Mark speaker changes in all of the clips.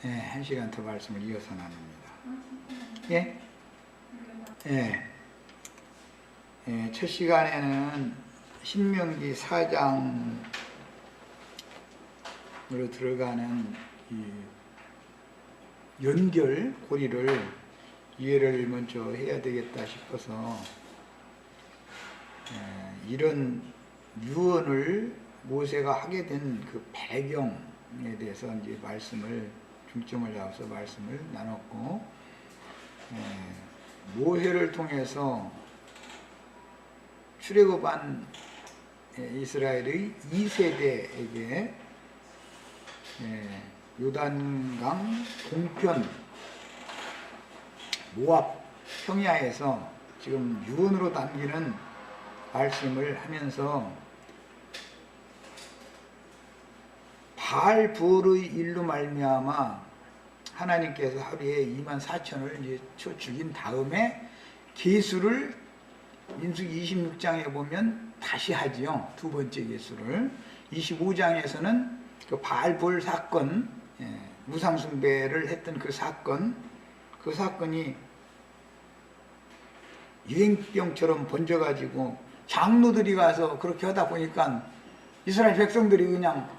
Speaker 1: 한 시간 더 말씀을 이어서 나눕니다. 예? 첫 시간에는 신명기 4장으로 들어가는 이 연결, 고리를 이해를 먼저 해야 되겠다 싶어서 이런 유언을 모세가 하게 된 그 배경에 대해서 이제 중점을 잡아서 말씀을 나눴고, 모세를 통해서 출애굽한 이스라엘의 2세대에게 요단강 동편 모압 평야에서 지금 유언으로 담기는 말씀을 하면서 바알부올의 일로 말미암아 하나님께서 하루에 24,000을 이제 쳐 죽인 다음에 계수를 민수기 26장에 보면 다시 하지요. 두 번째 계수를 25장에서는 그 바알부올 사건, 무상숭배를 했던 그 사건이 유행병처럼 번져가지고 장로들이 가서 그렇게 하다 보니까 이스라엘 백성들이 그냥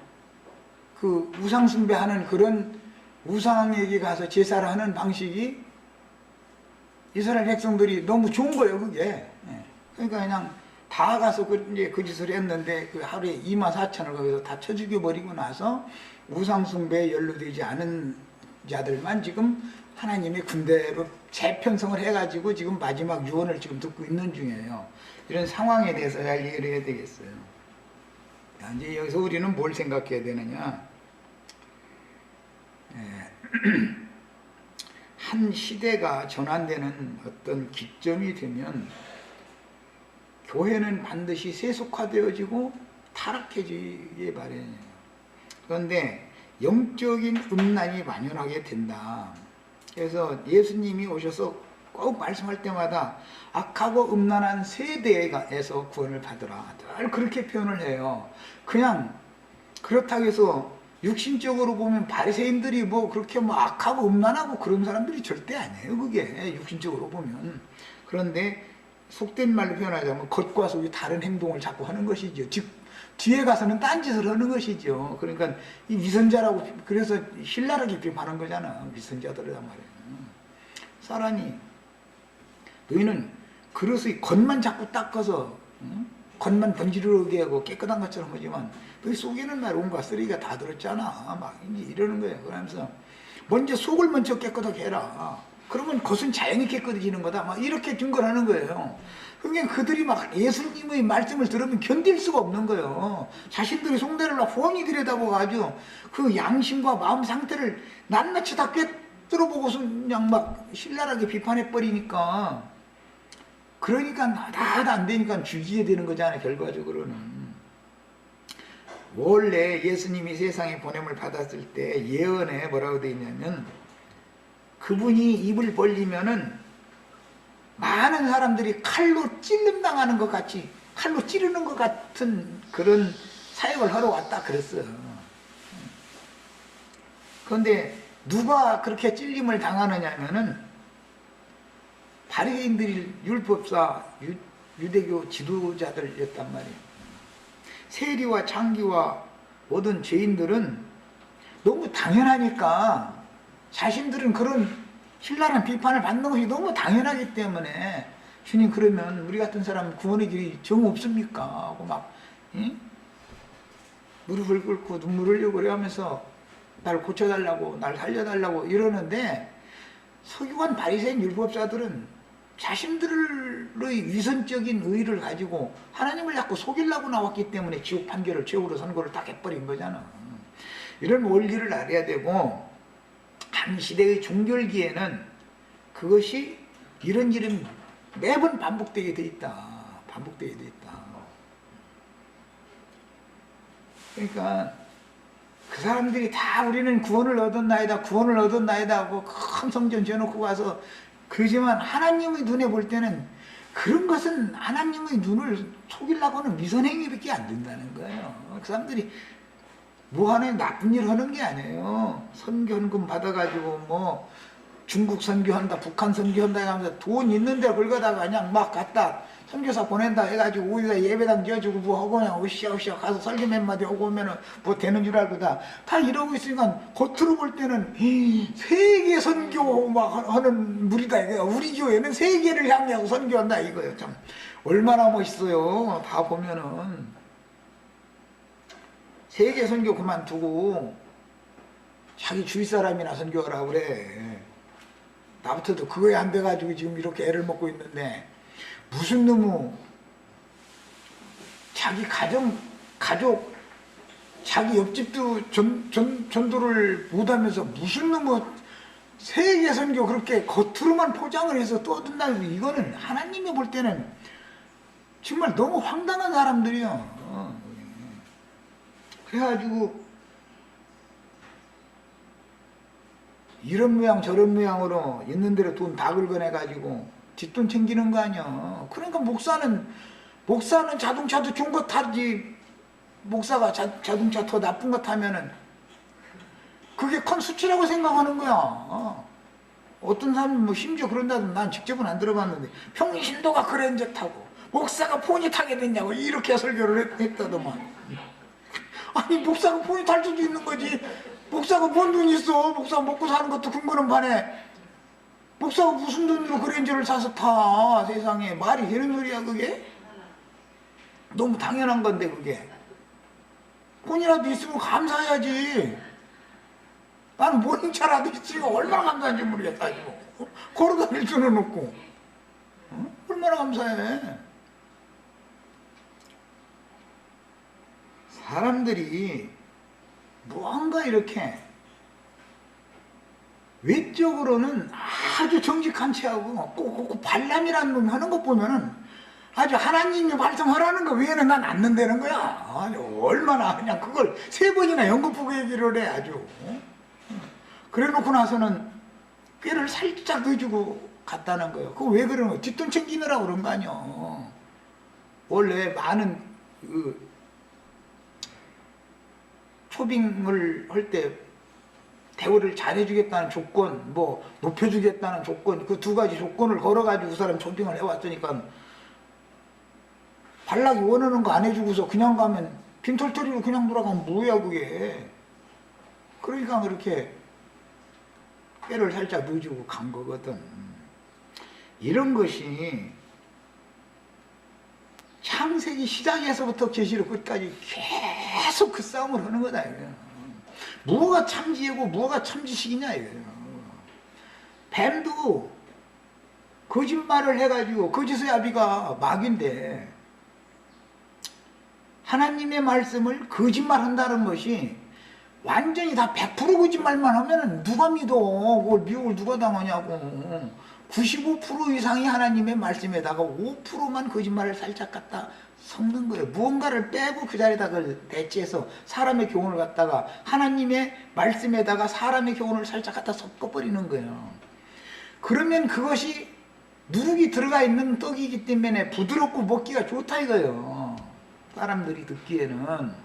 Speaker 1: 그 우상숭배하는 그런 우상에게 가서 제사를 하는 방식이 이스라엘 백성들이 너무 좋은 거예요, 그게. 그러니까 그냥 다 가서 그 짓을 했는데 그 하루에 24,000을 거기서 다 쳐 죽여버리고 나서 우상숭배에 연루되지 않은 자들만 지금 하나님의 군대로 재편성을 해가지고 지금 마지막 유언을 지금 듣고 있는 중이에요. 이런 상황에 대해서 잘 이해를 해야 되겠어요. 이제 여기서 우리는 뭘 생각해야 되느냐. 한 시대가 전환되는 어떤 기점이 되면 교회는 반드시 세속화되어지고 타락해지기 마련이에요. 그런데 영적인 음란이 만연하게 된다. 그래서 예수님이 오셔서 꼭 말씀할 때마다 악하고 음란한 세대에서 구원을 받으라. 늘 그렇게 표현을 해요. 그냥 그렇다고 해서 육신적으로 보면 바리새인들이 뭐 그렇게 뭐 악하고 음란하고 그런 사람들이 절대 아니에요. 그게 육신적으로 보면. 그런데 속된 말로 표현하자면 겉과 속이 다른 행동을 자꾸 하는 것이죠. 즉 뒤에 가서는 딴짓을 하는 것이죠. 그러니까 이 위선자라고, 그래서 신랄하게 비판하는 거잖아. 위선자들이란 말이에요. 사람이 너희는 그릇의 겉만 자꾸 닦아서 겉만 번지르르게 하고 깨끗한 것처럼 하지만 너희 속에는 날 온갖 쓰레기가 다 들었잖아. 막 이러는 거예요. 그러면서 먼저 속을 먼저 깨끗하게 해라. 그러면 겉은 자연히 깨끗해지는 거다. 막 이렇게 증거하는 거예요. 그러니까 그들이 막 예수님의 말씀을 들으면 견딜 수가 없는 거예요. 자신들이 속내를 훤히 들여다보가지고 그 양심과 마음 상태를 낱낱이 다 꿰뚫어보고서 그냥 막 신랄하게 비판해버리니까, 그러니까 나도 안 되니까 죽이게 되는 거잖아요. 결과적으로는. 원래 예수님이 세상에 보냄을 받았을 때 예언에 뭐라고 되어 있냐면, 그분이 입을 벌리면은 많은 사람들이 칼로 찔림당하는 것 같이, 칼로 찌르는 것 같은 그런 사역을 하러 왔다 그랬어요. 그런데 누가 그렇게 찔림을 당하느냐면은 바리새인들이 율법사, 유대교 지도자들이었단 말이에요. 세리와 창기와 모든 죄인들은 너무 당연하니까, 자신들은 그런 신랄한 비판을 받는 것이 너무 당연하기 때문에, 주님 그러면 우리 같은 사람 구원의 길이 정 없습니까? 하고 막 무릎을 꿇고 눈물을 흘리고 그러면서 날 고쳐달라고, 날 살려달라고 이러는데, 서기관 바리새인 율법사들은 자신들의 위선적인 의의를 가지고 하나님을 자꾸 속이려고 나왔기 때문에 지옥 판결을, 최후로 선고를 딱 해버린 거잖아. 이런 원리를 알아야 되고, 한 시대의 종결기에는 그것이 이런 일은 매번 반복되게 돼 있다. 반복되게 돼 있다. 그러니까 그 사람들이 다 우리는 구원을 얻었나이다, 구원을 얻었나이다 하고 큰 성전 지어놓고 가서, 그렇지만 하나님의 눈에 볼 때는 그런 것은 하나님의 눈을 속이려고 하는 미선행위밖에 안 된다는 거예요. 그 사람들이 무한에 나쁜 일 하는 게 아니에요. 선교헌금 받아가지고 뭐 중국 선교한다, 북한 선교한다 하면서 돈 있는데 긁어다가 그냥 막 갖다 선교사 보낸다 해가지고 우리가 예배당 지어주고 뭐 하고 그냥 으쌰으쌰 가서 설교 몇 마디 하고 오면은 뭐 되는 줄 알고 다 이러고 있으니까 겉으로 볼 때는 세계 선교 막 하는 무리다 이거야. 우리 교회는 세계를 향하고 선교한다 이거예요. 참 얼마나 멋있어요. 다 보면은 세계 선교 그만두고 자기 주위 사람이나 선교하라 그래. 나부터도 그거에 안 돼가지고 지금 이렇게 애를 먹고 있는데 무슨 놈의 자기 가족, 자기 옆집도 전도를 못하면서 무슨 놈의 세계 선교 그렇게 겉으로만 포장을 해서 떠든다고 이거는 하나님이 볼 때는 정말 너무 황당한 사람들이요. 그래가지고 이런 모양 저런 모양으로 있는 대로 돈 다 긁어내가지고 뒷돈 챙기는 거 아니야. 그러니까 목사는 자동차도 좋은 거 타지. 목사가 자동차 더 나쁜 거 타면은 그게 큰 수치라고 생각하는 거야. 어떤 사람은 뭐 심지어 그런다든 난 직접은 안 들어봤는데 평신도가 그랜저 타고 목사가 포니 타게 됐냐고 이렇게 설교를 했다더만. 아니 목사가 포니 탈 수도 있는 거지. 목사가 뭔 돈 있어. 목사 먹고 사는 것도 근거는 반해. 목사가 무슨 돈으로 그랜저를 사서 타. 세상에 말이 되는 소리야 그게? 너무 당연한 건데 그게. 돈이라도 있으면 감사해야지. 나는 모닝차라도 있으면 얼마나 감사한지 모르겠다. 걸어다닐 수는 없고. 얼마나 감사해. 사람들이 무언가 이렇게 외적으로는 아주 정직한 체하고 꼭 발람이라는 놈이 하는 것 보면은 아주 하나님이 말씀하라는 거 외에는 난 안 는다는 거야. 아니, 얼마나 그냥 그걸 3번이나 연거푸고 얘기를 해 아주. 그래 놓고 나서는 꾀를 살짝 넣어주고 갔다는 거예요. 그거 왜 그러는 거야? 뒷돈 챙기느라고 그런 거 아니야. 원래 많은 초빙을 할 때 대우를 잘해주겠다는 조건, 뭐 높여주겠다는 조건, 그 2가지 조건을 걸어가지고 그 사람 초빙을 해왔으니까 발락이 원하는 거 안 해주고서 그냥 가면 빈털터리로 그냥 돌아가면 뭐야 그게. 그러니까 그렇게 꾀를 살짝 넣어주고 간 거거든. 이런 것이 창세기 시작에서부터 계시록 끝까지 계속 그 싸움을 하는 거다 이거예요. 무엇가 참지이고 무엇가 참지식이냐 이거예요. 뱀도 거짓말을 해가지고 거짓의 아비가 마귀인데 하나님의 말씀을 거짓말한다는 것이 완전히 다 100% 거짓말만 하면 누가 믿어. 그걸 미혹을 누가 당하냐고. 95% 이상이 하나님의 말씀에다가 5%만 거짓말을 살짝 갖다 섞는 거예요. 무언가를 빼고 그 자리에다 그걸 대체해서 사람의 교훈을 갖다가 하나님의 말씀에다가 사람의 교훈을 살짝 갖다 섞어버리는 거예요. 그러면 그것이 누룩이 들어가 있는 떡이기 때문에 부드럽고 먹기가 좋다 이거예요. 사람들이 듣기에는.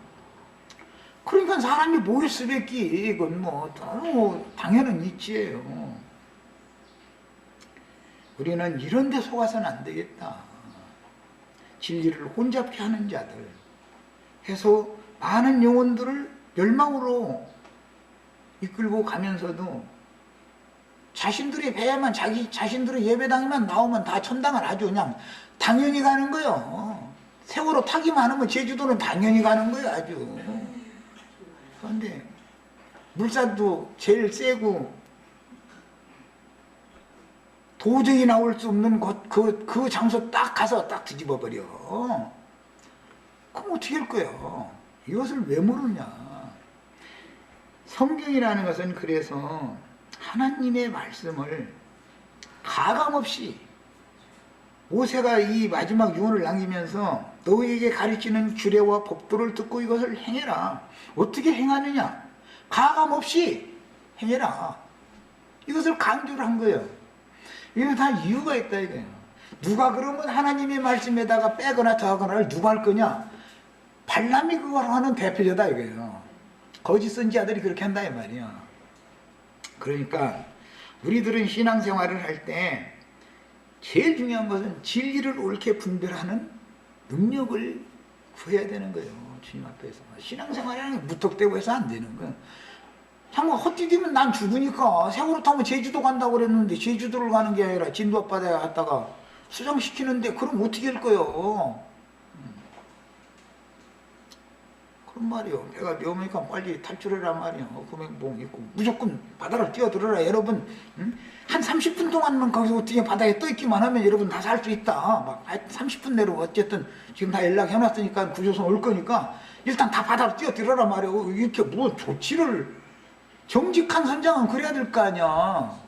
Speaker 1: 그러니까 사람이 모일 수밖에 이건 뭐 너무 당연한 이치예요. 우리는 이런 데 속아서는 안 되겠다. 진리를 혼잡케 하는 자들 해서 많은 영혼들을 멸망으로 이끌고 가면서도 자신들의 배에만 자신들의 예배당에만 나오면 다 천당을 아주 그냥 당연히 가는 거예요. 세월호 타기만 하면 제주도는 당연히 가는 거예요 아주. 그런데 물살도 제일 세고 도저히 나올 수 없는 곳, 그 장소 딱 가서 딱 뒤집어 버려. 그럼 어떻게 할 거야? 이것을 왜 모르냐? 성경이라는 것은 그래서 하나님의 말씀을 가감없이 모세가 이 마지막 유언을 남기면서 너희에게 가르치는 규례와 법도를 듣고 이것을 행해라. 어떻게 행하느냐? 가감없이 행해라. 이것을 강조를 한 거예요. 이건 다 이유가 있다 이거예요. 누가 그러면 하나님의 말씀에다가 빼거나 더하거나를 누가 할 거냐? 발람이 그걸 하는 대표자다 이거예요. 거짓 선지자들이 그렇게 한다 이 말이야. 그러니까 우리들은 신앙생활을 할 때 제일 중요한 것은 진리를 옳게 분별하는 능력을 구해야 되는 거예요. 주님 앞에서. 신앙생활이라는 게 무턱대고 해서 안 되는 거예요. 참고 헛디디면 난 죽으니까 세월호 타면 제주도 간다고 그랬는데 제주도를 가는 게 아니라 진도 앞바다에 갔다가 수정시키는데 그럼 어떻게 할 거예요? 그런 말이요. 배가 위험하니까 빨리 탈출해라 말이요. 금행봉 있고 무조건 바다를 뛰어들어라 여러분. 한 30분 동안만 거기서 어떻게 바다에 떠 있기만 하면 여러분 다 살 수 있다. 막 30분 내로 어쨌든 지금 다 연락해놨으니까 구조선 올 거니까 일단 다 바다로 뛰어들어라 말이요. 이렇게 뭐 조치를 정직한 선장은 그래야 될 거 아니야.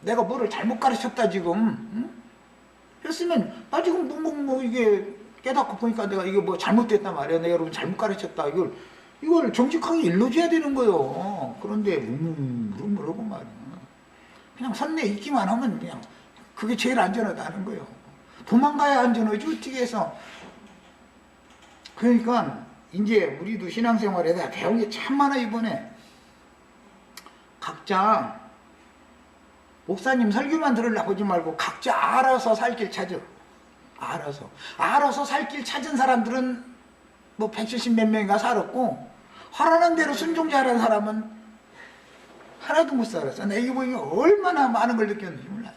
Speaker 1: 내가 뭐를 잘못 가르쳤다 지금. 응? 했으면 나 지금 뭐 이게 깨닫고 보니까 내가 이게 뭐 잘못됐단 말이야. 내가 여러분 잘못 가르쳤다. 이걸 정직하게 일러줘야 되는 거예요. 그런데 뭐라고 말이야. 그냥 선내 있기만 하면 그냥 그게 제일 안전하다는 거예요. 도망가야 안전하지 어떻게 해서. 그러니까 이제 우리도 신앙생활에 대해 배운 게 참 많아 이번에. 각자 목사님 설교만 들으려고 하지 말고 각자 알아서 살 길 찾아. 알아서 살 길 찾은 사람들은 뭐 170 몇 명인가 살았고 하라는 대로 순종자라는 사람은 하나도 못 살았어. 내가 이거 보니까 얼마나 많은 걸 느꼈는지 몰라.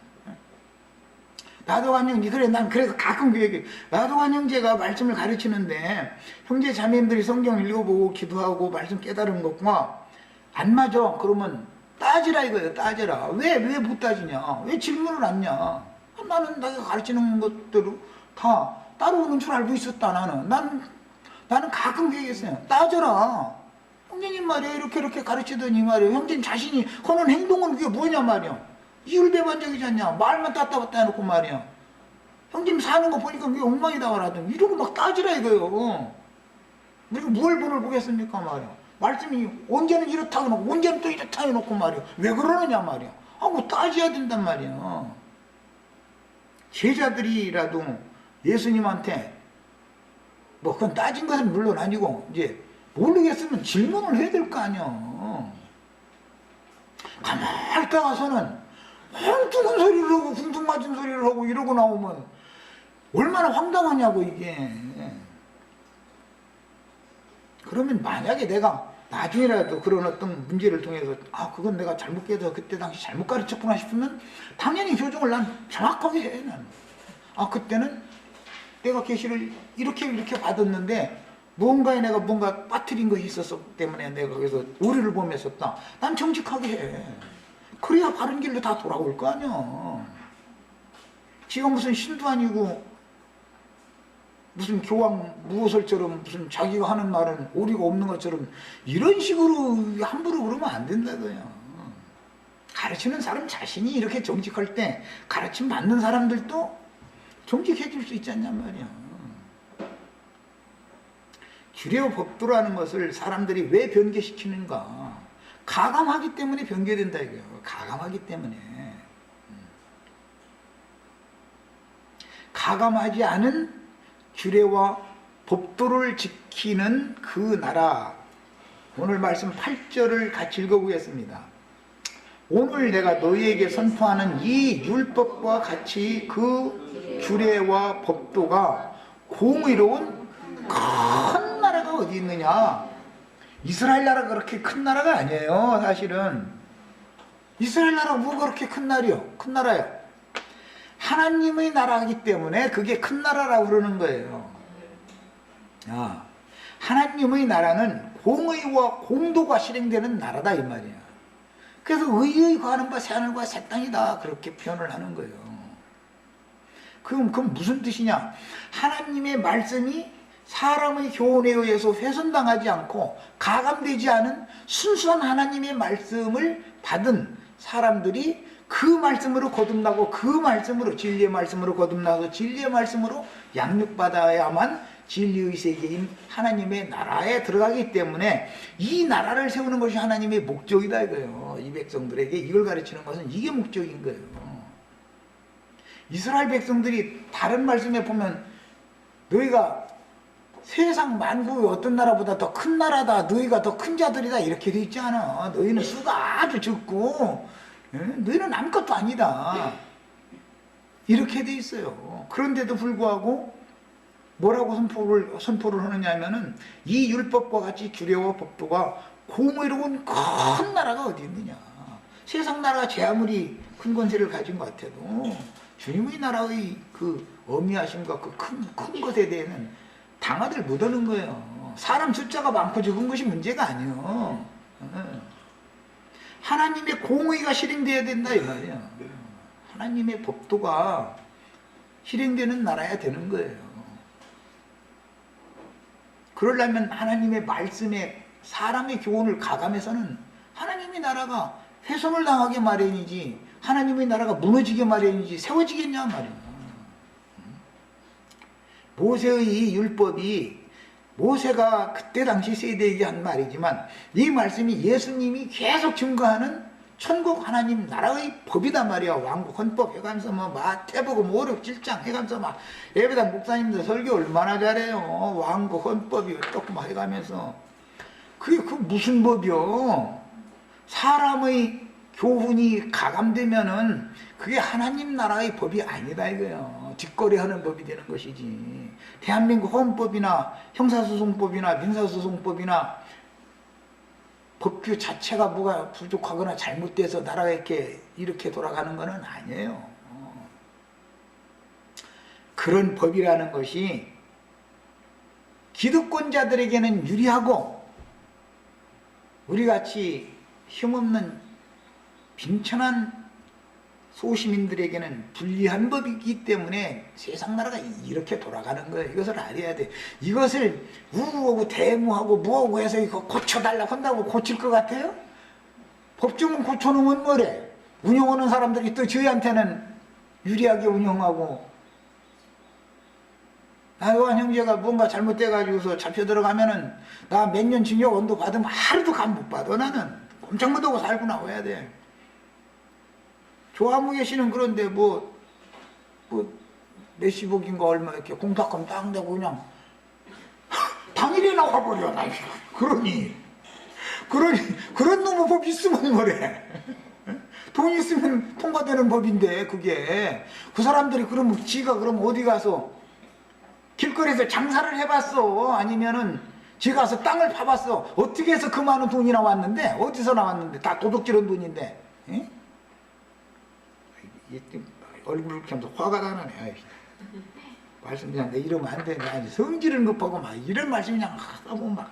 Speaker 1: 나도관 형제, 그래 난 그래서 가끔 그 얘기, 나도관 형제가 말씀을 가르치는데 형제 자매님들이 성경 읽어보고 기도하고 말씀 깨달은 것과 안 맞아. 그러면 따지라 이거예요. 따져라. 왜 못 따지냐? 왜 질문을 안냐? 나는 내가 가르치는 것대로 다 따라오는 줄 알고 있었다. 나는 가끔 그 얘기했어요. 따져라. 형제님 말이야 이렇게 가르치더니 말이야 형제님 자신이 하는 행동은 그게 뭐냐 말이야. 이율배반적이지 않냐. 말만 따따봤다 해놓고 말이야. 형제님 사는 거 보니까 그게 엉망이다 그러더니 이러고 막 따지라 이거예요. 우리가 뭘 본을 보겠습니까 말이야. 말씀이 언제는 이렇다 해놓고 언제는 또 이렇다 해놓고 말이야. 왜 그러느냐 말이야. 뭐 따져야 된단 말이야. 제자들이라도 예수님한테 뭐 그건 따진 것은 물론 아니고 이제 모르겠으면 질문을 해야 될 거 아니야. 가만히 있다가서는 엉뚱한 소리를 하고 궁둥맞은 소리를 하고 이러고 나오면 얼마나 황당하냐고 이게. 그러면 만약에 내가 나중에라도 그런 어떤 문제를 통해서 그건 내가 잘못 깨서 그때 당시 잘못 가르쳤구나 싶으면 당연히 교정을 난 정확하게 해. 나는. 그때는 내가 계시를 이렇게 받았는데 뭔가 빠뜨린 것이 있었기 때문에 내가 거기서 오류를 범했었다. 난 정직하게 해. 그래야 바른 길로 다 돌아올 거 아니야. 지가 무슨 신도 아니고 무슨 교황 무호설처럼 무슨 자기가 하는 말은 오리가 없는 것처럼 이런 식으로 함부로 그러면 안 된다고요. 가르치는 사람 자신이 이렇게 정직할 때 가르침 받는 사람들도 정직해질 수 있지 않냔 말이야. 주례와 법도라는 것을 사람들이 왜 변개시키는가? 가감하기 때문에 변개된다 이거예요. 가감하기 때문에. 가감하지 않은 규례와 법도를 지키는 그 나라. 오늘 말씀 8절을 같이 읽어보겠습니다. 오늘 내가 너희에게 선포하는 이 율법과 같이 그 규례와 법도가 공의로운 큰 나라가 어디 있느냐. 이스라엘 나라가 그렇게 큰 나라가 아니에요. 사실은 이스라엘 나라가 뭐가 그렇게 큰 나라예요. 하나님의 나라이기 때문에 그게 큰 나라라고 그러는 거예요. 하나님의 나라는 공의와 공도가 실행되는 나라다 이 말이야. 그래서 의의 거하는 바 새하늘과 새 땅이다 그렇게 표현을 하는 거예요. 그럼 무슨 뜻이냐? 하나님의 말씀이 사람의 교훈에 의해서 훼손당하지 않고 가감되지 않은 순수한 하나님의 말씀을 받은 사람들이 그 말씀으로 거듭나고 그 말씀으로 진리의 말씀으로 거듭나서 진리의 말씀으로 양육받아야만 진리의 세계인 하나님의 나라에 들어가기 때문에 이 나라를 세우는 것이 하나님의 목적이다 이거예요. 이 백성들에게 이걸 가르치는 것은 이게 목적인 거예요. 이스라엘 백성들이 다른 말씀에 보면 너희가 세상 만국의 어떤 나라보다 더 큰 나라다, 너희가 더 큰 자들이다, 이렇게 돼 있지 않아. 너희는 수가 아주 적고, 너희는 아무것도 아니다, 이렇게 돼 있어요. 그런데도 불구하고 뭐라고 선포를 하느냐 하면은, 이 율법과 같이 규례와 법도가 공의로운 큰 나라가 어디 있느냐. 세상 나라가 제 아무리 큰 권세를 가진 것 같아도 주님의 나라의 그 어미하심과 그 큰 것에 대해서는 당하들 못하는 거예요. 사람 숫자가 많고 적은 것이 문제가 아니에요. 하나님의 공의가 실행되어야 된다 이거예요. 하나님의 법도가 실행되는 나라야 되는 거예요. 그러려면 하나님의 말씀에 사람의 교훈을 가감해서는 하나님의 나라가 훼손을 당하게 마련이지, 하나님의 나라가 무너지게 마련이지 세워지겠냐 말이야. 모세의 이 율법이, 모세가 그때 당시 세대에게 한 말이지만 이 말씀이 예수님이 계속 증거하는 천국 하나님 나라의 법이단 말이야. 왕국 헌법 해가면서 뭐 마태복음 5, 6, 7장 해가면서 막 예배당 목사님들 설교 얼마나 잘해요. 왕국 헌법이 어떻고 막 해가면서. 그게 그 무슨 법이요? 사람의 교훈이 가감되면은 그게 하나님 나라의 법이 아니다 이거예요. 뒷거래하는 법이 되는 것이지. 대한민국 헌법이나 형사소송법이나 민사소송법이나 법규 자체가 뭐가 부족하거나 잘못돼서 나라가 이렇게 돌아가는 것은 아니에요. 그런 법이라는 것이 기득권자들에게는 유리하고 우리같이 힘없는 빈천한 소시민들에게는 불리한 법이기 때문에 세상 나라가 이렇게 돌아가는 거예요. 이것을 알아야 돼. 이것을 우하고 대무하고 무하고 해서 이거 고쳐달라고 한다고 고칠 것 같아요? 법정은 고쳐놓으면 뭐래? 운영하는 사람들이 또 저희한테는 유리하게 운영하고, 나요한 형제가 뭔가 잘못돼가지고서 잡혀 들어가면은 나 몇 년 징역 언도 받으면 하루도 감 못 받아. 나는 꼼짝 못하고 살고 나와야 돼. 조화무게 씨는 그런데 몇십억인가 얼마 이렇게 공탁금 딱 내고 그냥 당일에 나와버려. 나 그런 놈의 법 있으면 뭐래. 돈 있으면 통과되는 법인데 그게. 그 사람들이 그러면 지가 그럼 어디 가서 길거리에서 장사를 해봤어? 아니면은 지 가서 땅을 파봤어? 어떻게 해서 그 많은 돈이 나왔는데? 어디서 나왔는데? 다 도둑질한 돈인데. 에? 얼굴을 이렇게 하면서 화가 나네. 말씀 그냥 내 이러면 안 돼. 성질은 급하고 막 이런 말씀 그냥 하다 보면 막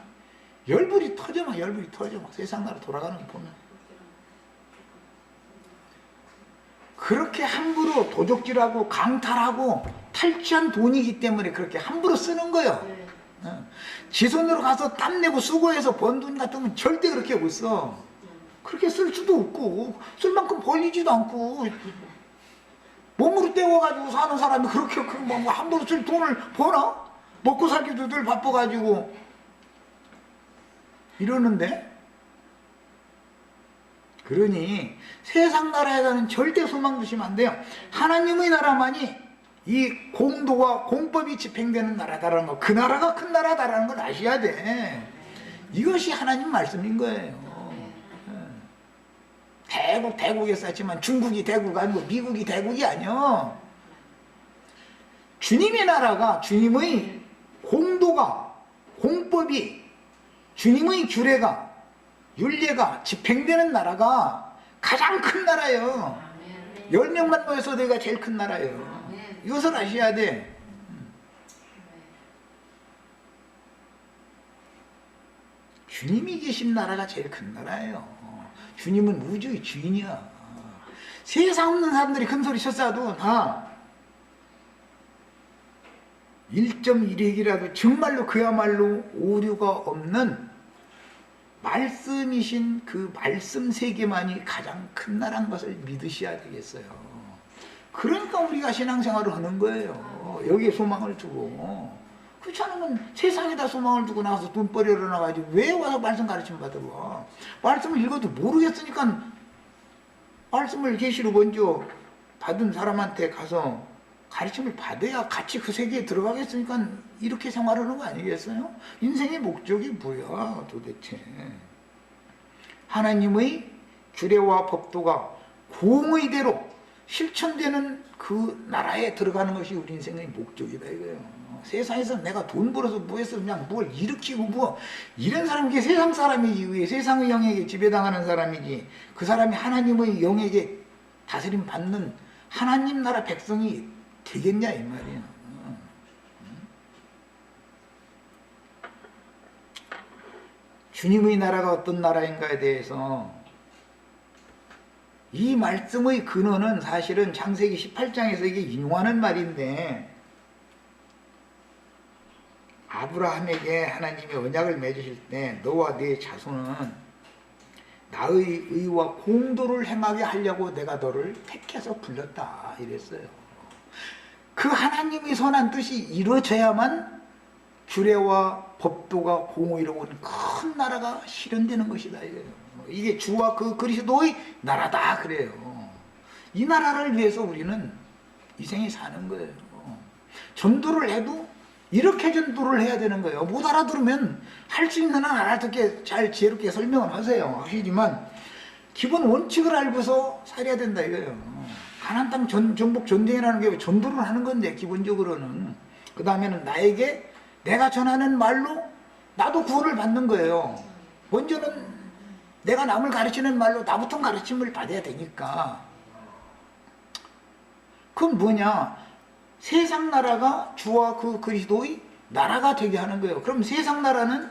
Speaker 1: 열불이 터져. 막 세상 나라 돌아가는 거 보면. 그렇게 함부로 도적질하고 강탈하고 탈취한 돈이기 때문에 그렇게 함부로 쓰는 거예요. 지 손으로 가서 땀 내고 수고해서 번 돈 같으면 절대 그렇게 못 써. 그렇게 쓸 수도 없고 쓸 만큼 벌리지도 않고 몸으로 때워가지고 사는 사람이 그렇게 뭐 함부로 쓸 돈을 버나? 먹고 살기도 늘 바빠가지고 이러는데. 그러니 세상 나라에서는 절대 소망 두시면 안 돼요. 하나님의 나라만이 이 공도와 공법이 집행되는 나라다라는 거, 그 나라가 큰 나라다라는 걸 아셔야 돼. 이것이 하나님 말씀인 거예요. 대국에 쌓지만 중국이 대국이 아니고 미국이 대국이 아니야. 주님의 나라가, 주님의 공도가, 공법이, 주님의 규례가, 율례가 집행되는 나라가 가장 큰 나라예요. 10명만 모여서 내가 제일 큰 나라예요. 이것을 아셔야 돼. 주님이 계신 나라가 제일 큰 나라예요. 주님은 우주의 주인이야. 세상 없는 사람들이 큰 소리 쳤어도 다 1.1핵이라도 정말로 그야말로 오류가 없는 말씀이신 그 말씀 세계만이 가장 큰 나라인 것을 믿으셔야 되겠어요. 그러니까 우리가 신앙생활을 하는 거예요. 여기에 소망을 두고. 그렇지 않으면 세상에다 소망을 두고 나가서 돈벌이를 나가야지 왜 와서 말씀 가르침 받아봐. 말씀을 읽어도 모르겠으니까 말씀을 계시로 먼저 받은 사람한테 가서 가르침을 받아야 같이 그 세계에 들어가겠으니까 이렇게 생활하는 거 아니겠어요? 인생의 목적이 뭐야 도대체. 하나님의 규례와 법도가 공의대로 실천되는 그 나라에 들어가는 것이 우리 인생의 목적이다 이거예요. 세상에서 내가 돈 벌어서 뭐해서 그냥 뭘 일으키고 뭐 이런 사람이 세상 사람이지, 왜 세상의 영에게 지배당하는 사람이지, 그 사람이 하나님의 영에게 다스림 받는 하나님 나라 백성이 되겠냐 이 말이야. 주님의 나라가 어떤 나라인가에 대해서 이 말씀의 근원은 사실은 창세기 18장에서 이게 인용하는 말인데, 아브라함에게 하나님이 언약을 맺으실 때 너와 네 자손은 나의 의와 공도를 행하게 하려고 내가 너를 택해서 불렀다 이랬어요. 그 하나님의 선한 뜻이 이루어져야만 규례와 법도가 공의로운 큰 나라가 실현되는 것이다 이거예요. 이게 주와 그 그리스도의 나라다 그래요. 이 나라를 위해서 우리는 이 생에 사는 거예요. 전도를 해도 이렇게 전도를 해야 되는 거예요. 못 알아들으면 할 수 있는 한 알아듣게 잘 지혜롭게 설명을 하세요. 하시지만 기본 원칙을 알고서 살아야 된다 이거예요. 가나안 땅 전복 전쟁이라는 게 전도를 하는 건데 기본적으로는. 그 다음에는 나에게 내가 전하는 말로 나도 구원을 받는 거예요. 먼저는 내가 남을 가르치는 말로 나부터 가르침을 받아야 되니까. 그건 뭐냐? 세상 나라가 주와 그 그리스도의 나라가 되게 하는 거예요. 그럼 세상 나라는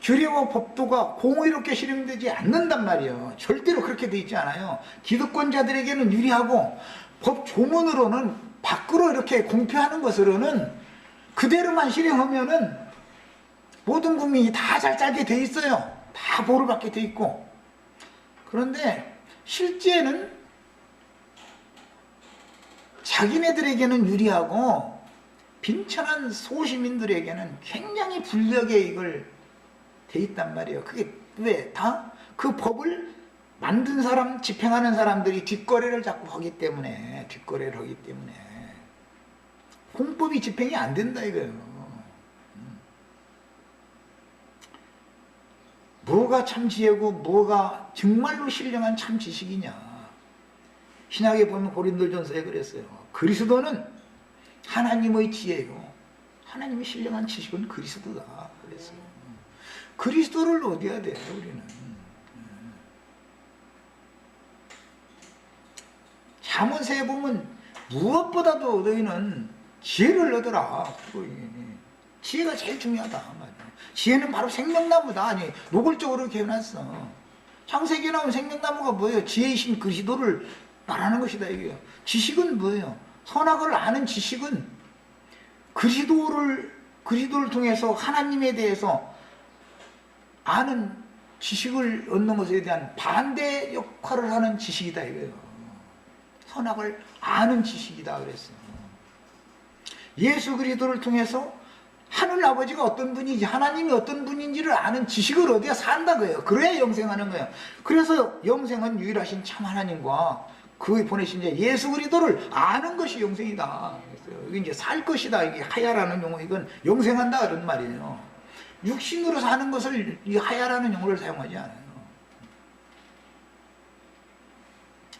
Speaker 1: 규례와 법도가 공의롭게 실행되지 않는단 말이에요. 절대로 그렇게 돼 있지 않아요. 기득권자들에게는 유리하고 법 조문으로는 밖으로 이렇게 공표하는 것으로는 그대로만 실행하면은 모든 국민이 다 잘 살게 돼 있어요. 다 보를 받게 돼 있고. 그런데 실제는 자기네들에게는 유리하고 빈천한 소시민들에게는 굉장히 불리하게 이걸 돼 있단 말이에요. 그게 왜? 다 그 법을 만든 사람, 집행하는 사람들이 뒷거래를 자꾸 하기 때문에, 뒷거래를 하기 때문에 공법이 집행이 안 된다 이거예요. 뭐가 참 지혜고 뭐가 정말로 신령한 참 지식이냐. 신약에 보면 고린도전서에 그랬어요. 그리스도는 하나님의 지혜요, 하나님의 신령한 지식은 그리스도다 그랬어요. 그리스도를 얻어야 돼요 우리는. 잠언서에 보면 무엇보다도 너희는 지혜를 얻어라. 지혜가 제일 중요하다. 지혜는 바로 생명나무다. 아니 노골적으로 이렇게 해놨어. 창세기에 나온 생명나무가 뭐예요? 지혜이신 그리스도를 말하는 것이다 이게요. 지식은 뭐예요? 선악을 아는 지식은 그리스도를 통해서 하나님에 대해서 아는 지식을 얻는 것에 대한 반대 역할을 하는 지식이다 이거예요. 선악을 아는 지식이다 그랬어요. 예수 그리스도를 통해서 하늘 아버지가 어떤 분인지, 하나님이 어떤 분인지를 아는 지식을 얻어야 산다 거예요. 그래야 영생하는 거예요. 그래서 영생은 유일하신 참 하나님과 그 보내신 예수 그리스도를 아는 것이 영생이다. 이게 이제 살 것이다. 이게 하야라는 용어, 이건 영생한다 그런 말이에요. 육신으로 사는 것을 이 하야라는 용어를 사용하지 않아요.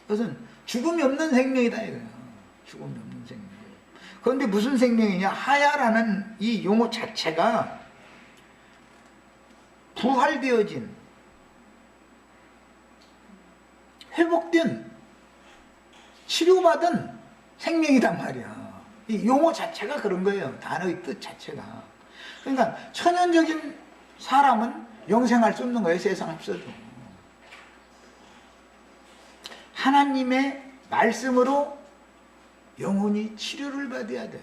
Speaker 1: 그것은 죽음이 없는 생명이다 이거예요. 죽음이 없는 생명. 그런데 무슨 생명이냐? 하야라는 이 용어 자체가 부활되어진, 회복된, 치료받은 생명이단 말이야. 이 용어 자체가 그런 거예요. 단어의 뜻 자체가. 그러니까 천연적인 사람은 영생할 수 없는 거예요. 세상 없어도. 하나님의 말씀으로 영혼이 치료를 받아야 돼.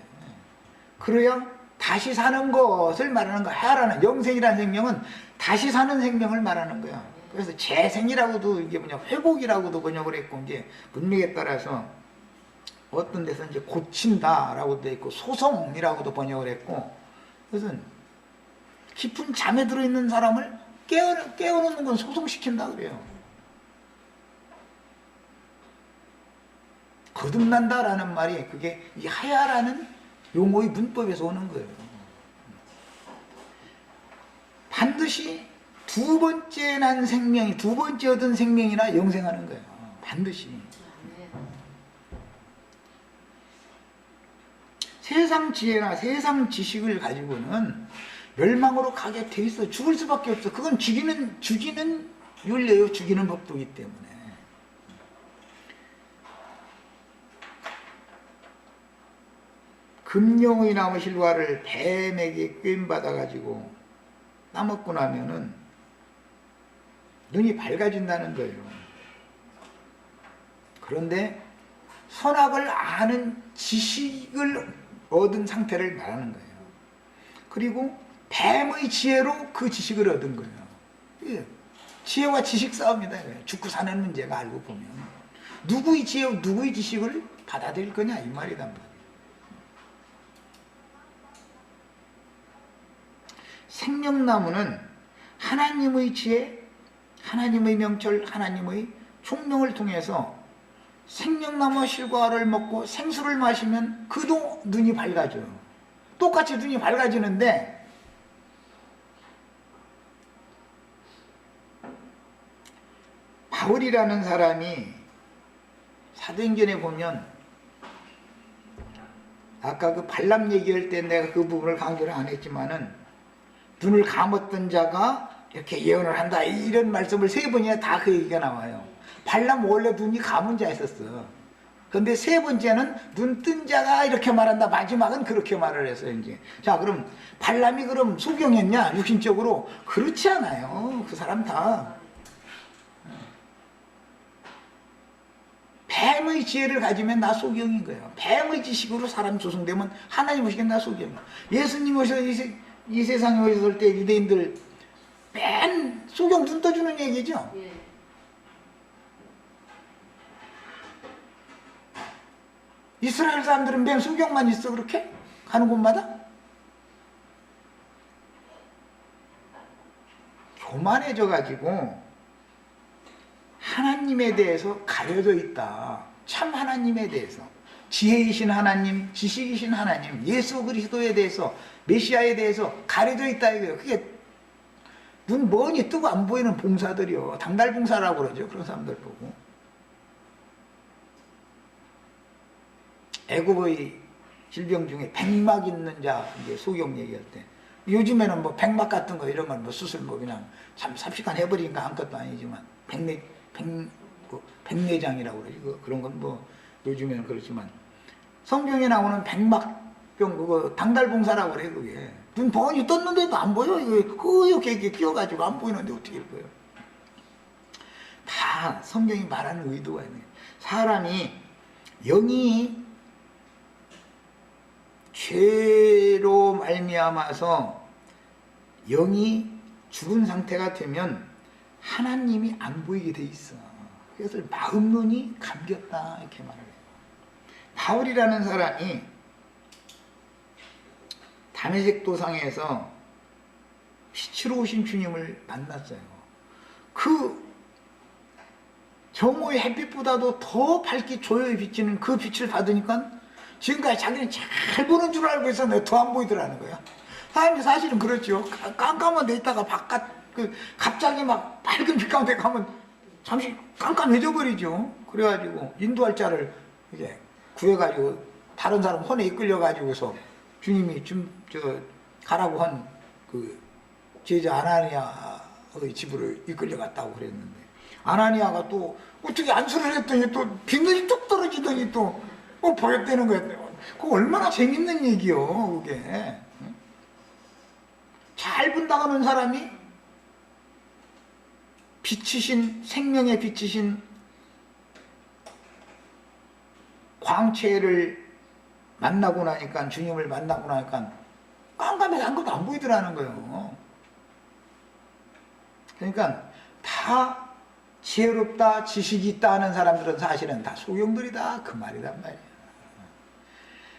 Speaker 1: 그래야 다시 사는 것을 말하는 거야. 하야라는 영생이라는 생명은 다시 사는 생명을 말하는 거야. 그래서 재생이라고도, 이게 뭐냐, 회복이라고도 번역을 했고, 이제 문맥에 따라서 어떤 데서 이제 고친다라고도 돼 있고 소성이라고도 번역을 했고. 그것은 깊은 잠에 들어있는 사람을 깨워놓는 건 소성시킨다 그래요. 거듭난다라는 말이 그게 이 하야라는 용어의 문법에서 오는 거예요. 반드시 두 번째 난 생명이, 두 번째 얻은 생명이나 영생하는 거예요. 반드시. 세상 지혜나 세상 지식을 가지고는 멸망으로 가게 돼 있어. 죽을 수밖에 없어. 그건 죽이는 윤례요. 죽이는 법도이기 때문에. 금령의 나무 실과를 뱀에게 꿰임받아 가지고 따먹고 나면은 눈이 밝아진다는 거예요. 그런데 선악을 아는 지식을 얻은 상태를 말하는 거예요. 그리고 뱀의 지혜로 그 지식을 얻은 거예요. 지혜와 지식 싸움이다. 죽고 사는 문제가 알고 보면 누구의 지혜와 누구의 지식을 받아들일 거냐 이 말이단 말이에요. 생명나무는 하나님의 지혜, 하나님의 명철, 하나님의 총명을 통해서 생명나무 실과를 먹고 생수를 마시면 그도 눈이 밝아져요. 똑같이 눈이 밝아지는데 바울이라는 사람이 사도행전에 보면 아까 그 발람 얘기할 때 내가 그 부분을 강조를 안 했지만은 눈을 감았던 자가 이렇게 예언을 한다 이런 말씀을 세 번이나 다 그 얘기가 나와요. 발람 원래 눈이 감은 자였었어. 그런데 세 번째는 눈 뜬 자가 이렇게 말한다. 마지막은 그렇게 말을 했어요. 이제 자, 그럼 발람이 그럼 소경했냐 육신적으로? 그렇지 않아요. 그 사람 다 뱀의 지혜를 가지면 나 소경인 거예요. 뱀의 지식으로 사람 조성되면 하나님 오시면 나 소경이에요. 예수님 오셔서 이 세상에 오셨을 때 유대인들 맨 소경 눈 떠주는 얘기죠. 예. 이스라엘 사람들은 맨 소경만 있어 그렇게? 가는 곳마다? 교만해져 가지고 하나님에 대해서 가려져 있다. 참 하나님에 대해서 지혜이신 하나님, 지식이신 하나님, 예수 그리스도에 대해서, 메시아에 대해서 가려져 있다 이거예요. 그게 눈 멍이 뜨고 안 보이는 봉사들이요. 당달봉사라고 그러죠. 그런 사람들 보고. 애굽의 질병 중에 백막 있는 자, 이제 소경 얘기할 때. 요즘에는 뭐 백막 같은 거 이런 건 뭐 수술 뭐 그냥 참 삽시간 해버리니까 아무것도 아니지만 백내장이라고 그러지. 그런 건 뭐 요즘에는 그렇지만 성경에 나오는 백막병 그거 당달봉사라고 그래. 그게 눈 번이 떴는데도 안 보여. 이거 이렇게 끼어가지고 안 보이는데 어떻게 할 거예요? 다 성경이 말하는 의도가 있는 거예요. 사람이 영이 죄로 말미암아서 영이 죽은 상태가 되면 하나님이 안 보이게 돼 있어. 그래서 마음 눈이 감겼다 이렇게 말을 해요. 바울이라는 사람이 다메섹 도상에서 빛으로 오신 주님을 만났어요. 그 정오의 햇빛보다도 더 밝게 조용히 비치는 그 빛을 받으니까 지금까지 자기는 잘 보는 줄 알고 있었는데 더 안 보이더라는 거야. 사람이 사실은 그렇죠. 깜깜한 데 있다가 바깥 갑자기 막 밝은 빛 가운데 가면 잠시 깜깜해져 버리죠. 그래가지고 인도할 자를 이제 구해가지고 다른 사람 혼에 이끌려가지고서 주님이 가라고 한 그 제자 아나니아의 집으로 이끌려갔다고 그랬는데 아나니아가 또 어떻게 안수를 했더니 또 빛눈이 뚝 떨어지더니 또 보였다는 거야. 그거 얼마나 재밌는 얘기요, 그게. 잘 분당하는 사람이 빛이신, 생명의 빛이신 광채를 만나고 나니까, 주님을 만나고 나니까 깜깜해서 아무것도 안 보이더라는 거예요. 그러니까 다 지혜롭다, 지식이 있다 하는 사람들은 사실은 다 소경들이다 그 말이란 말이야.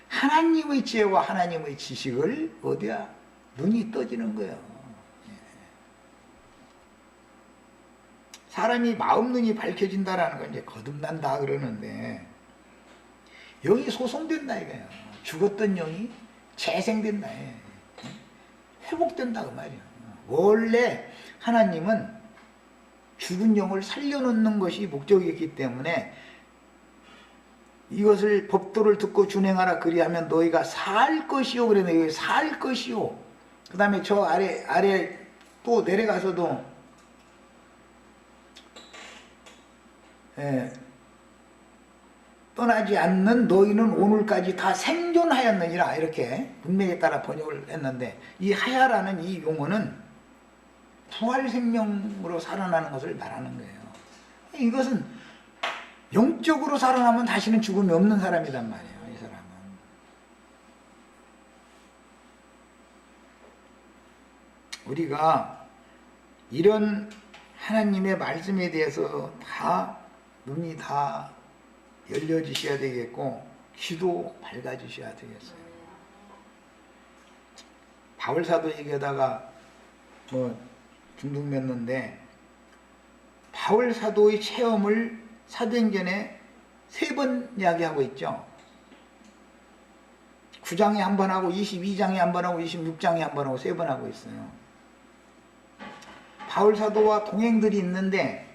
Speaker 1: 하나님의 지혜와 하나님의 지식을 어디야? 눈이 떠지는 거예요. 사람이 마음 눈이 밝혀진다라는 건 이제 거듭난다 그러는데 영이 소송된다 이거예요. 죽었던 영이 재생된다. 회복된다 그 말이에요. 원래 하나님은 죽은 영을 살려놓는 것이 목적이기 때문에 이것을 법도를 듣고 준행하라 그리하면 너희가 살 것이요 그랬는데 여기 살 것이요. 그 다음에 저 아래 또 내려가서도 떠나지 않는 너희는 오늘까지 다 생존하였느니라 이렇게 문맥에 따라 번역을 했는데 이 하야라는 이 용어는 부활 생명으로 살아나는 것을 말하는 거예요. 이것은 영적으로 살아나면 다시는 죽음이 없는 사람이란 말이에요. 이 사람은. 우리가 이런 하나님의 말씀에 대해서 다 눈이 다 열려지셔야 되겠고 귀도 밝아지셔야 되겠어요. 바울사도 얘기하다가 뭐 중둥했는데 바울사도의 체험을 사도행전에 3번 이야기하고 있죠. 9장에 한 번 하고 22장에 한 번 하고 26장에 한 번 하고 3번 하고 있어요. 바울사도와 동행들이 있는데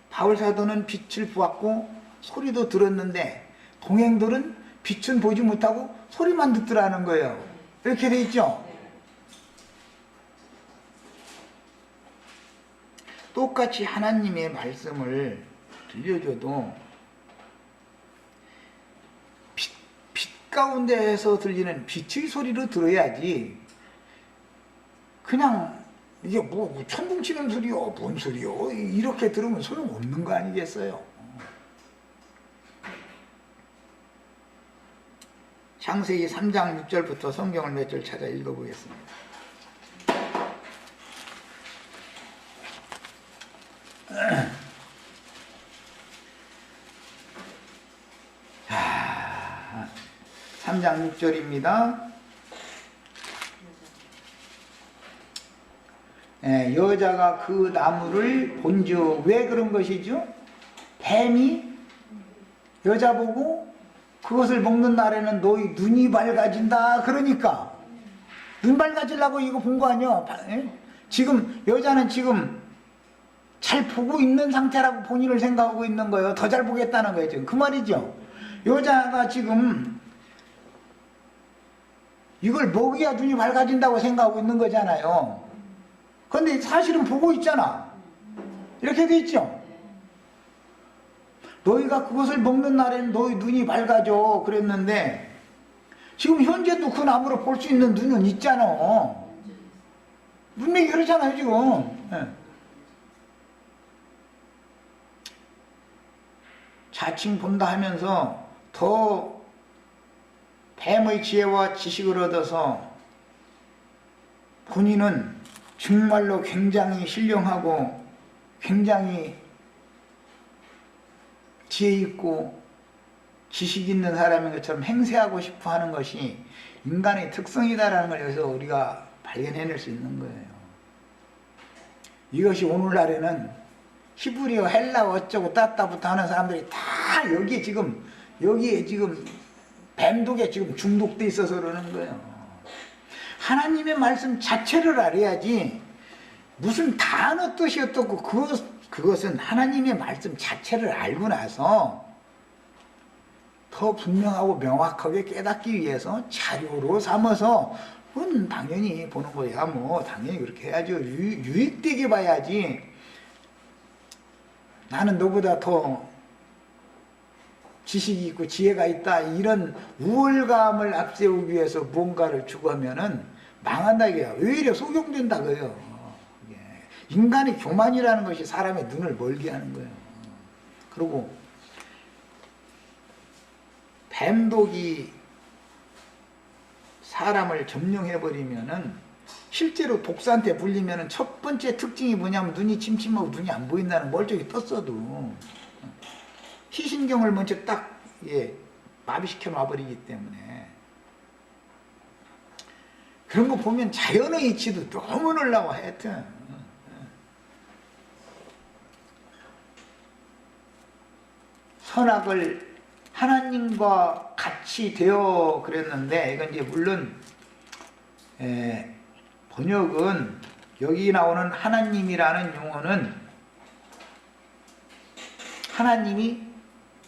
Speaker 1: 바울사도는 빛을 보았고 소리도 들었는데 동행들은 빛은 보지 못하고 소리만 듣더라는 거예요. 이렇게 돼 있죠. 똑같이 하나님의 말씀을 들려줘도 빛 가운데에서 들리는 빛의 소리로 들어야지 그냥 이게 뭐 천둥 치는 소리요 뭔 소리요 이렇게 들으면 소용없는 거 아니겠어요. 창세기 3장 6절부터 성경을 몇 절 찾아 읽어보겠습니다. 자, 3장 6절입니다. 여자가 그 나무를 본즉 왜 그런 것이죠? 뱀이 여자 보고 그것을 먹는 날에는 너희 눈이 밝아진다 그러니까 눈 밝아지려고 이거 본 거 아니야. 지금 여자는 지금 잘 보고 있는 상태라고 본인을 생각하고 있는 거예요. 더 잘 보겠다는 거예요. 지금 그 말이죠. 여자가 지금 이걸 먹어야 눈이 밝아진다고 생각하고 있는 거잖아요. 그런데 사실은 보고 있잖아. 이렇게 돼 있죠. 너희가 그것을 먹는 날에는 너희 눈이 밝아져 그랬는데 지금 현재도 그 나무를 볼 수 있는 눈은 있잖아. 분명히 그렇잖아요 지금. 자칭 본다 하면서 더 뱀의 지혜와 지식을 얻어서 본인은 정말로 굉장히 신령하고 굉장히 지혜 있고 지식 있는 사람인 것처럼 행세하고 싶어 하는 것이 인간의 특성이다라는 걸 여기서 우리가 발견해낼 수 있는 거예요. 이것이 오늘날에는 히브리어, 헬라어 어쩌고 따따부터 하는 사람들이 다 여기에 지금 뱀독에 지금 중독돼 있어서 그러는 거예요. 하나님의 말씀 자체를 알아야지 무슨 단어 뜻이 어떻고 그것은 하나님의 말씀 자체를 알고 나서 더 분명하고 명확하게 깨닫기 위해서 자료로 삼아서 그건 당연히 보는 거야. 뭐 당연히 그렇게 해야죠. 유익되게 봐야지. 나는 너보다 더 지식이 있고 지혜가 있다 이런 우월감을 앞세우기 위해서 뭔가를 추구하면은 망한다 이게요. 오히려 속용된다 그래요. 인간의 교만이라는 것이 사람의 눈을 멀게 하는 거예요. 그리고 뱀독이 사람을 점령해버리면은 실제로 독사한테 물리면은 첫 번째 특징이 뭐냐면 눈이 침침하고 눈이 안 보인다는 멀쩡히 떴어도 희신경을 먼저 딱 마비시켜 놔버리기 때문에 그런 거 보면 자연의 이치도 너무 놀라워. 하여튼 선악을 하나님과 같이 되어 그랬는데, 이건 이제 물론 번역은 여기 나오는 하나님이라는 용어는 하나님이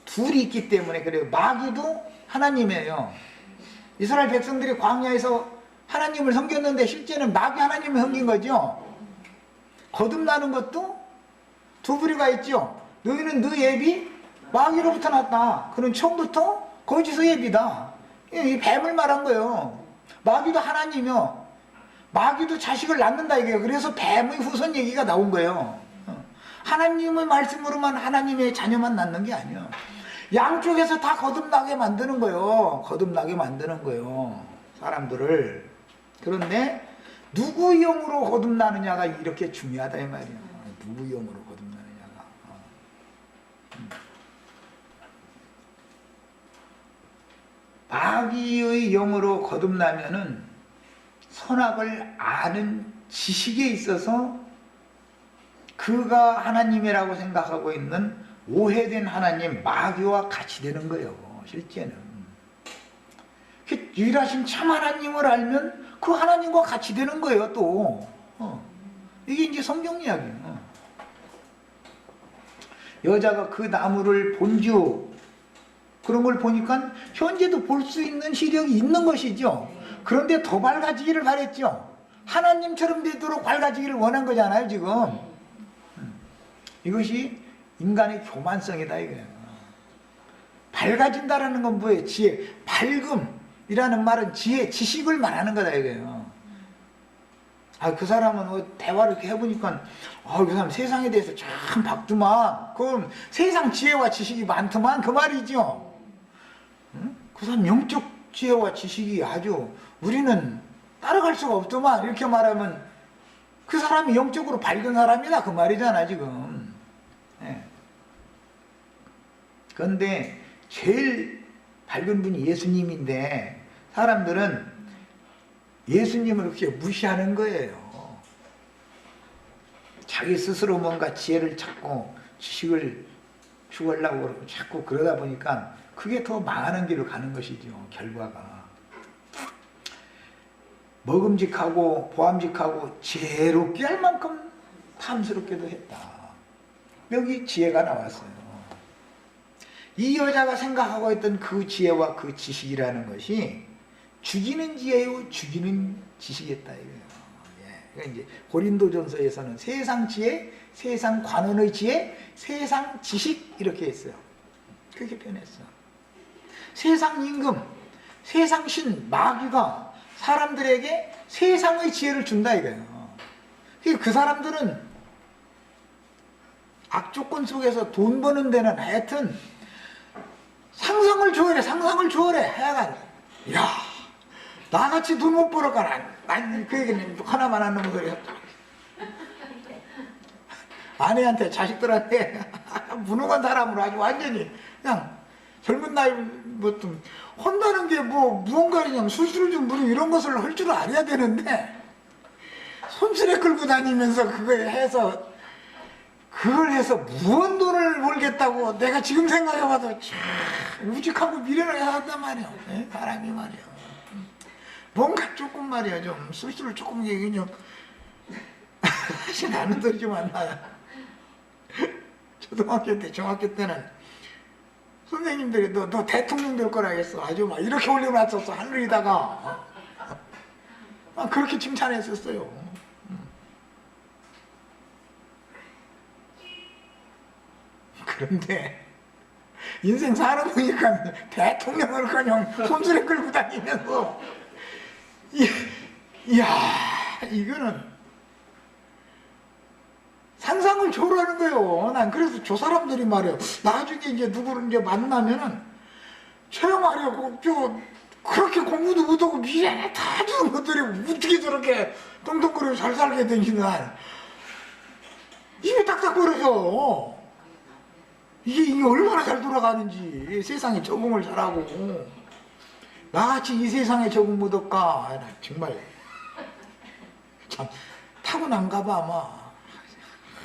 Speaker 1: 둘이 있기 때문에 그래요. 마귀도 하나님이에요. 이스라엘 백성들이 광야에서 하나님을 섬겼는데 실제는 마귀 하나님을 섬긴 거죠. 거듭나는 것도 두 부류가 있죠. 너희는 너 예비 마귀로부터 났다. 그는 처음부터 거짓의 예비다. 이 뱀을 말한 거예요. 마귀도 하나님이요. 마귀도 자식을 낳는다 이게요. 그래서 뱀의 후손 얘기가 나온 거예요. 하나님의 말씀으로만 하나님의 자녀만 낳는 게 아니에요. 양쪽에서 다 거듭나게 만드는 거예요. 거듭나게 만드는 거예요. 사람들을. 그런데 누구 영으로 거듭나느냐가 이렇게 중요하다 이 말이에요. 누구 영으로 거듭나느냐가. 마귀의 영으로 거듭나면은 선악을 아는 지식에 있어서 그가 하나님이라고 생각하고 있는 오해된 하나님 마귀와 같이 되는 거예요. 실제는 유일하신 참 하나님을 알면 그 하나님과 같이 되는 거예요. 또 이게 이제 성경 이야기예요. 여자가 그 나무를 본즉 그런 걸 보니까 현재도 볼 수 있는 시력이 있는 것이죠. 그런데 더 밝아지기를 바랬죠. 하나님처럼 되도록 밝아지기를 원한 거잖아요. 지금 이것이 인간의 교만성이다 이거예요. 밝아진다라는 건 뭐예요? 지혜, 밝음이라는 말은 지혜, 지식을 말하는 거다 이거예요. 그 사람은 대화를 이렇게 해보니까 그 사람 세상에 대해서 참 밝더만, 그럼 세상 지혜와 지식이 많더만 그 말이죠. 그 사람 영적 지혜와 지식이 아주 우리는 따라갈 수가 없더만 이렇게 말하면 그 사람이 영적으로 밝은 사람이다 그 말이잖아 지금. 그런데 제일 밝은 분이 예수님인데 사람들은 예수님을 그렇게 무시하는 거예요. 자기 스스로 뭔가 지혜를 찾고 지식을 추구하려고 그러고 자꾸 그러다 보니까 그게 더 망하는 길을 가는 것이죠. 결과가 먹음직하고 보암직하고 지혜롭게 할 만큼 탐스럽게도 했다. 여기 지혜가 나왔어요. 이 여자가 생각하고 있던 그 지혜와 그 지식이라는 것이 죽이는 지혜요 죽이는 지식이었다 이거예요. 그러니까 이제 고린도전서에서는 세상 지혜, 세상 관원의 지혜, 세상 지식 이렇게 했어요. 그렇게 표현했어. 세상 임금, 세상 신 마귀가 사람들에게 세상의 지혜를 준다 이거예요. 그 사람들은 악조건 속에서 돈 버는 데는 하여튼 상상을 초월해, 상상을 초월해. 하여간 야 나같이 돈 못 벌어가 난 그 얘기는 하나만 안 넘은 소리 했다. 아내한테 자식들한테 무능한 사람으로 아주 완전히 그냥 젊은 나이 뭐 좀 혼나는 게 뭐 무언가냐면 술술 좀 부리고 이런 것을 할 줄 알아야 되는데 손수레 끌고 다니면서 그걸 해서 무언 돈을 벌겠다고 내가 지금 생각해봐도 참 우직하고 미련하게 한단 말이야. 사람이 말이야. 뭔가 조금 말이야 좀 술술을 조금 얘기 좀 사실 나는 소리 좀 안 나요. 초등학교 때 중학교 때는 선생님들이 너 대통령 될 거라 했어. 아주 막 이렇게 올려놨었어 하늘에다가. 그렇게 칭찬했었어요. 그런데 인생 살아보니까 대통령을 그냥 손수레 끌고 다니면서 이야 이거는 상상을 초월하는 거예요. 난 그래서 저 사람들이 말이에요. 나중에 이제 누구를 이제 만나면은 저 말이에요. 그렇게 공부도 못하고 미래에 다 주는 것들이 어떻게 저렇게 똥똥거리고 잘 살게 되니까 입이 딱딱 벌어져. 이게 얼마나 잘 돌아가는지 세상에 적응을 잘하고 나같이 이 세상에 적응 못할까. 정말 참 타고난가 봐 아마.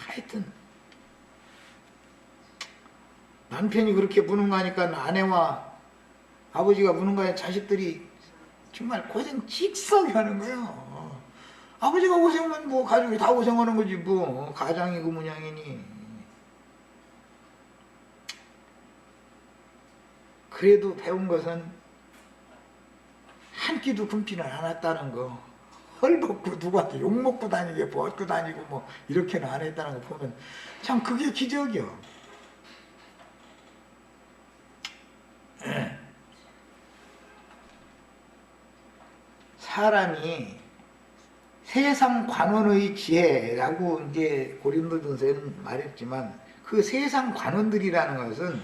Speaker 1: 하여튼 남편이 그렇게 무는 거니까 아내와 아버지가 무는 거에 자식들이 정말 고생 직석이 하는 거예요. 아버지가 고생하면 뭐 가족이 다 고생하는 거지 뭐. 가장이고 문양이니. 그래도 배운 것은 한 끼도 굶지는 않았다는 거. 헐벗고 누구한테 욕먹고 다니게 벗고 다니고 뭐 이렇게는 안 했다는 거 보면 참 그게 기적이요. 사람이 세상 관원의 지혜라고 이제 고린도전서에는 말했지만 그 세상 관원들이라는 것은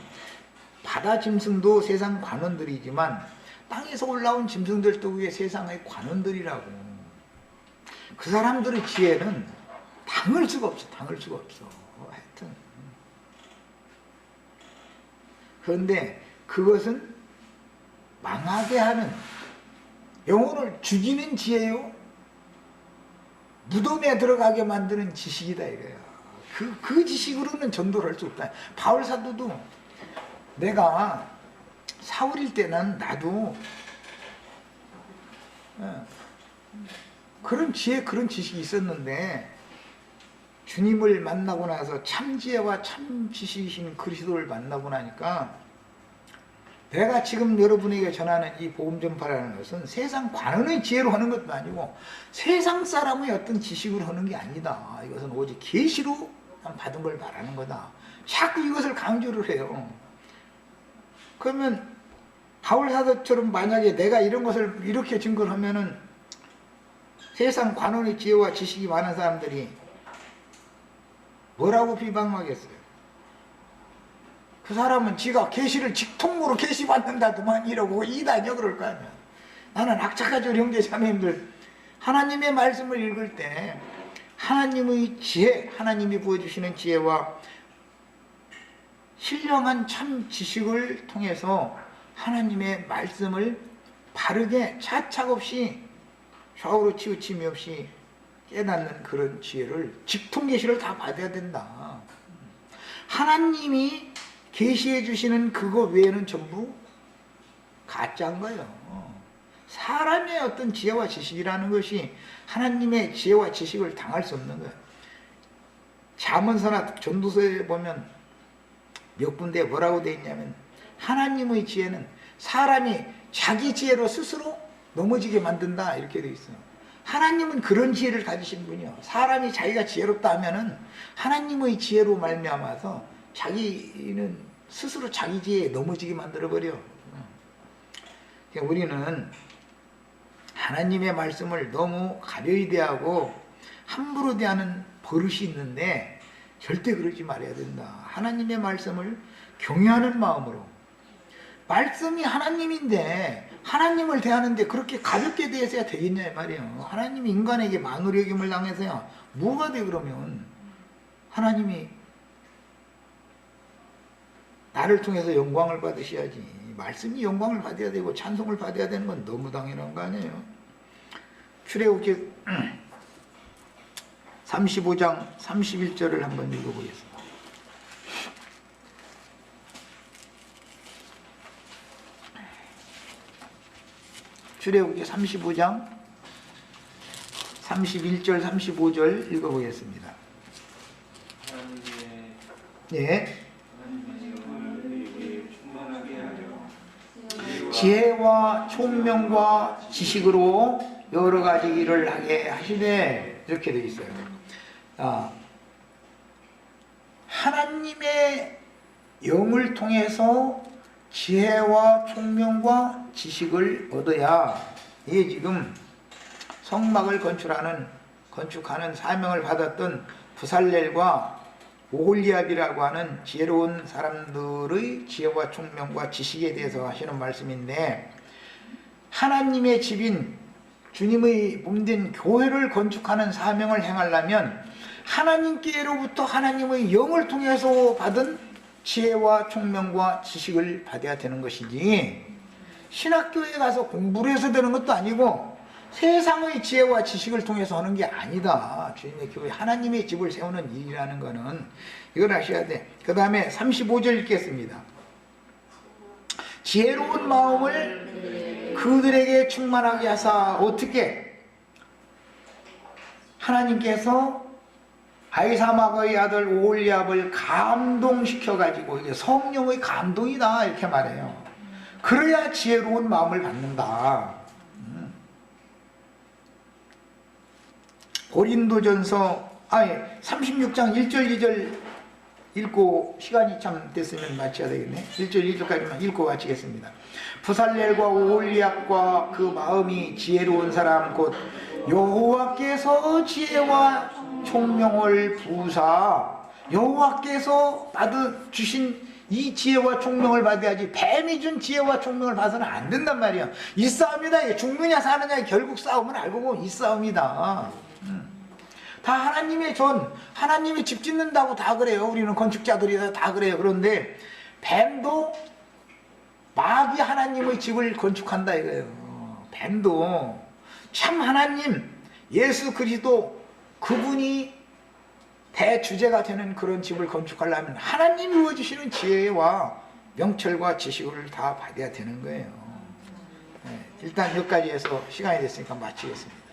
Speaker 1: 바다 짐승도 세상 관원들이지만 땅에서 올라온 짐승들도 그게 세상의 관원들이라고. 그 사람들의 지혜는 당할 수가 없어. 당할 수가 없어. 하여튼. 그런데 그것은 망하게 하는, 영혼을 죽이는 지혜요, 무덤에 들어가게 만드는 지식이다 이거야. 그 지식으로는 전도를 할 수 없다. 바울 사도도 내가 사울일 때는 나도 그런 지혜, 그런 지식이 있었는데 주님을 만나고 나서 참 지혜와 참 지식이신 그리스도를 만나고 나니까 내가 지금 여러분에게 전하는 이 복음 전파라는 것은 세상 관원의 지혜로 하는 것도 아니고 세상 사람의 어떤 지식으로 하는 게 아니다. 이것은 오직 계시로 받은 걸 말하는 거다. 자꾸 이것을 강조를 해요. 그러면 바울 사도처럼 만약에 내가 이런 것을 이렇게 증거를 하면은 세상 관원의 지혜와 지식이 많은 사람들이 뭐라고 비방하겠어요? 그 사람은 지가 계시를 직통으로 계시받는다더만 이러고 이다녀 그럴 거 아니야. 나는 악착가족 형제 자매님들 하나님의 말씀을 읽을 때 하나님의 지혜, 하나님이 보여주시는 지혜와 신령한 참 지식을 통해서 하나님의 말씀을 바르게 차착 없이 좌우로 치우침이 없이 깨닫는 그런 지혜를 직통계시를 다 받아야 된다. 하나님이 계시해 주시는 그거 외에는 전부 가짜인 거예요. 사람의 어떤 지혜와 지식이라는 것이 하나님의 지혜와 지식을 당할 수 없는 거예요. 잠언서나 전도서에 보면 몇 군데 뭐라고 되어 있냐면 하나님의 지혜는 사람이 자기 지혜로 스스로 넘어지게 만든다 이렇게 되어 있어요. 하나님은 그런 지혜를 가지신 분이요. 사람이 자기가 지혜롭다 하면은 하나님의 지혜로 말미암아서 자기는 스스로 자기 지혜에 넘어지게 만들어버려. 우리는 하나님의 말씀을 너무 가벼이 대하고 함부로 대하는 버릇이 있는데 절대 그러지 말아야 된다. 하나님의 말씀을 경외하는 마음으로. 말씀이 하나님인데 하나님을 대하는데 그렇게 가볍게 대해서야 되겠냐 말이에요. 하나님이 인간에게 만우리 여김을 당해서야 뭐가 돼 그러면. 하나님이 나를 통해서 영광을 받으셔야지. 말씀이 영광을 받아야 되고 찬송을 받아야 되는 건 너무 당연한 거 아니에요. 출애굽기 35장 31절을 한번 읽어보겠습니다. 출애굽기 35장 31절 35절 읽어보겠습니다. 예. 지혜와 총명과 지식으로 여러 가지 일을 하게 하시되 이렇게 되어 있어요. 하나님의 영을 통해서 지혜와 총명과 지식을 얻어야 이게 지금 성막을 건축하는 사명을 받았던 부살렐과 오홀리압이라고 하는 지혜로운 사람들의 지혜와 총명과 지식에 대해서 하시는 말씀인데, 하나님의 집인 주님의 몸된 교회를 건축하는 사명을 행하려면 하나님께로부터 하나님의 영을 통해서 받은 지혜와 총명과 지식을 받아야 되는 것이지 신학교에 가서 공부를 해서 되는 것도 아니고 세상의 지혜와 지식을 통해서 하는 게 아니다. 주님의 교회, 하나님의 집을 세우는 일이라는 거는 이걸 아셔야 돼. 그 다음에 35절 읽겠습니다. 지혜로운 마음을 그들에게 충만하게 하사. 어떻게? 하나님께서 아히사막의 아들 오홀리압을 감동시켜가지고, 이게 성령의 감동이다 이렇게 말해요. 그래야 지혜로운 마음을 받는다. 고린도전서 36장 1절 2절 읽고, 시간이 참 됐으면 마쳐야 되겠네. 1절 2절까지만 읽고 마치겠습니다. 부살렐과 오홀리압과 그 마음이 지혜로운 사람 곧 여호와께서 지혜와 총명을 부사. 여호와께서 주신 이 지혜와 총명을 받아야지, 뱀이 준 지혜와 총명을 봐서는 안 된단 말이야. 이 싸움이다. 죽느냐 사느냐, 결국 싸움은 알고 보면 이 싸움이다. 다 하나님의 하나님이 집 짓는다고 다 그래요. 우리는 건축자들이 다 그래요. 그런데 뱀도 마귀 하나님의 집을 건축한다 이거예요. 뱀도 참 하나님 예수 그리스도 그분이 대주제가 되는 그런 집을 건축하려면 하나님이 부어주시는 지혜와 명철과 지식을 다 받아야 되는 거예요. 일단 여기까지 해서 시간이 됐으니까 마치겠습니다.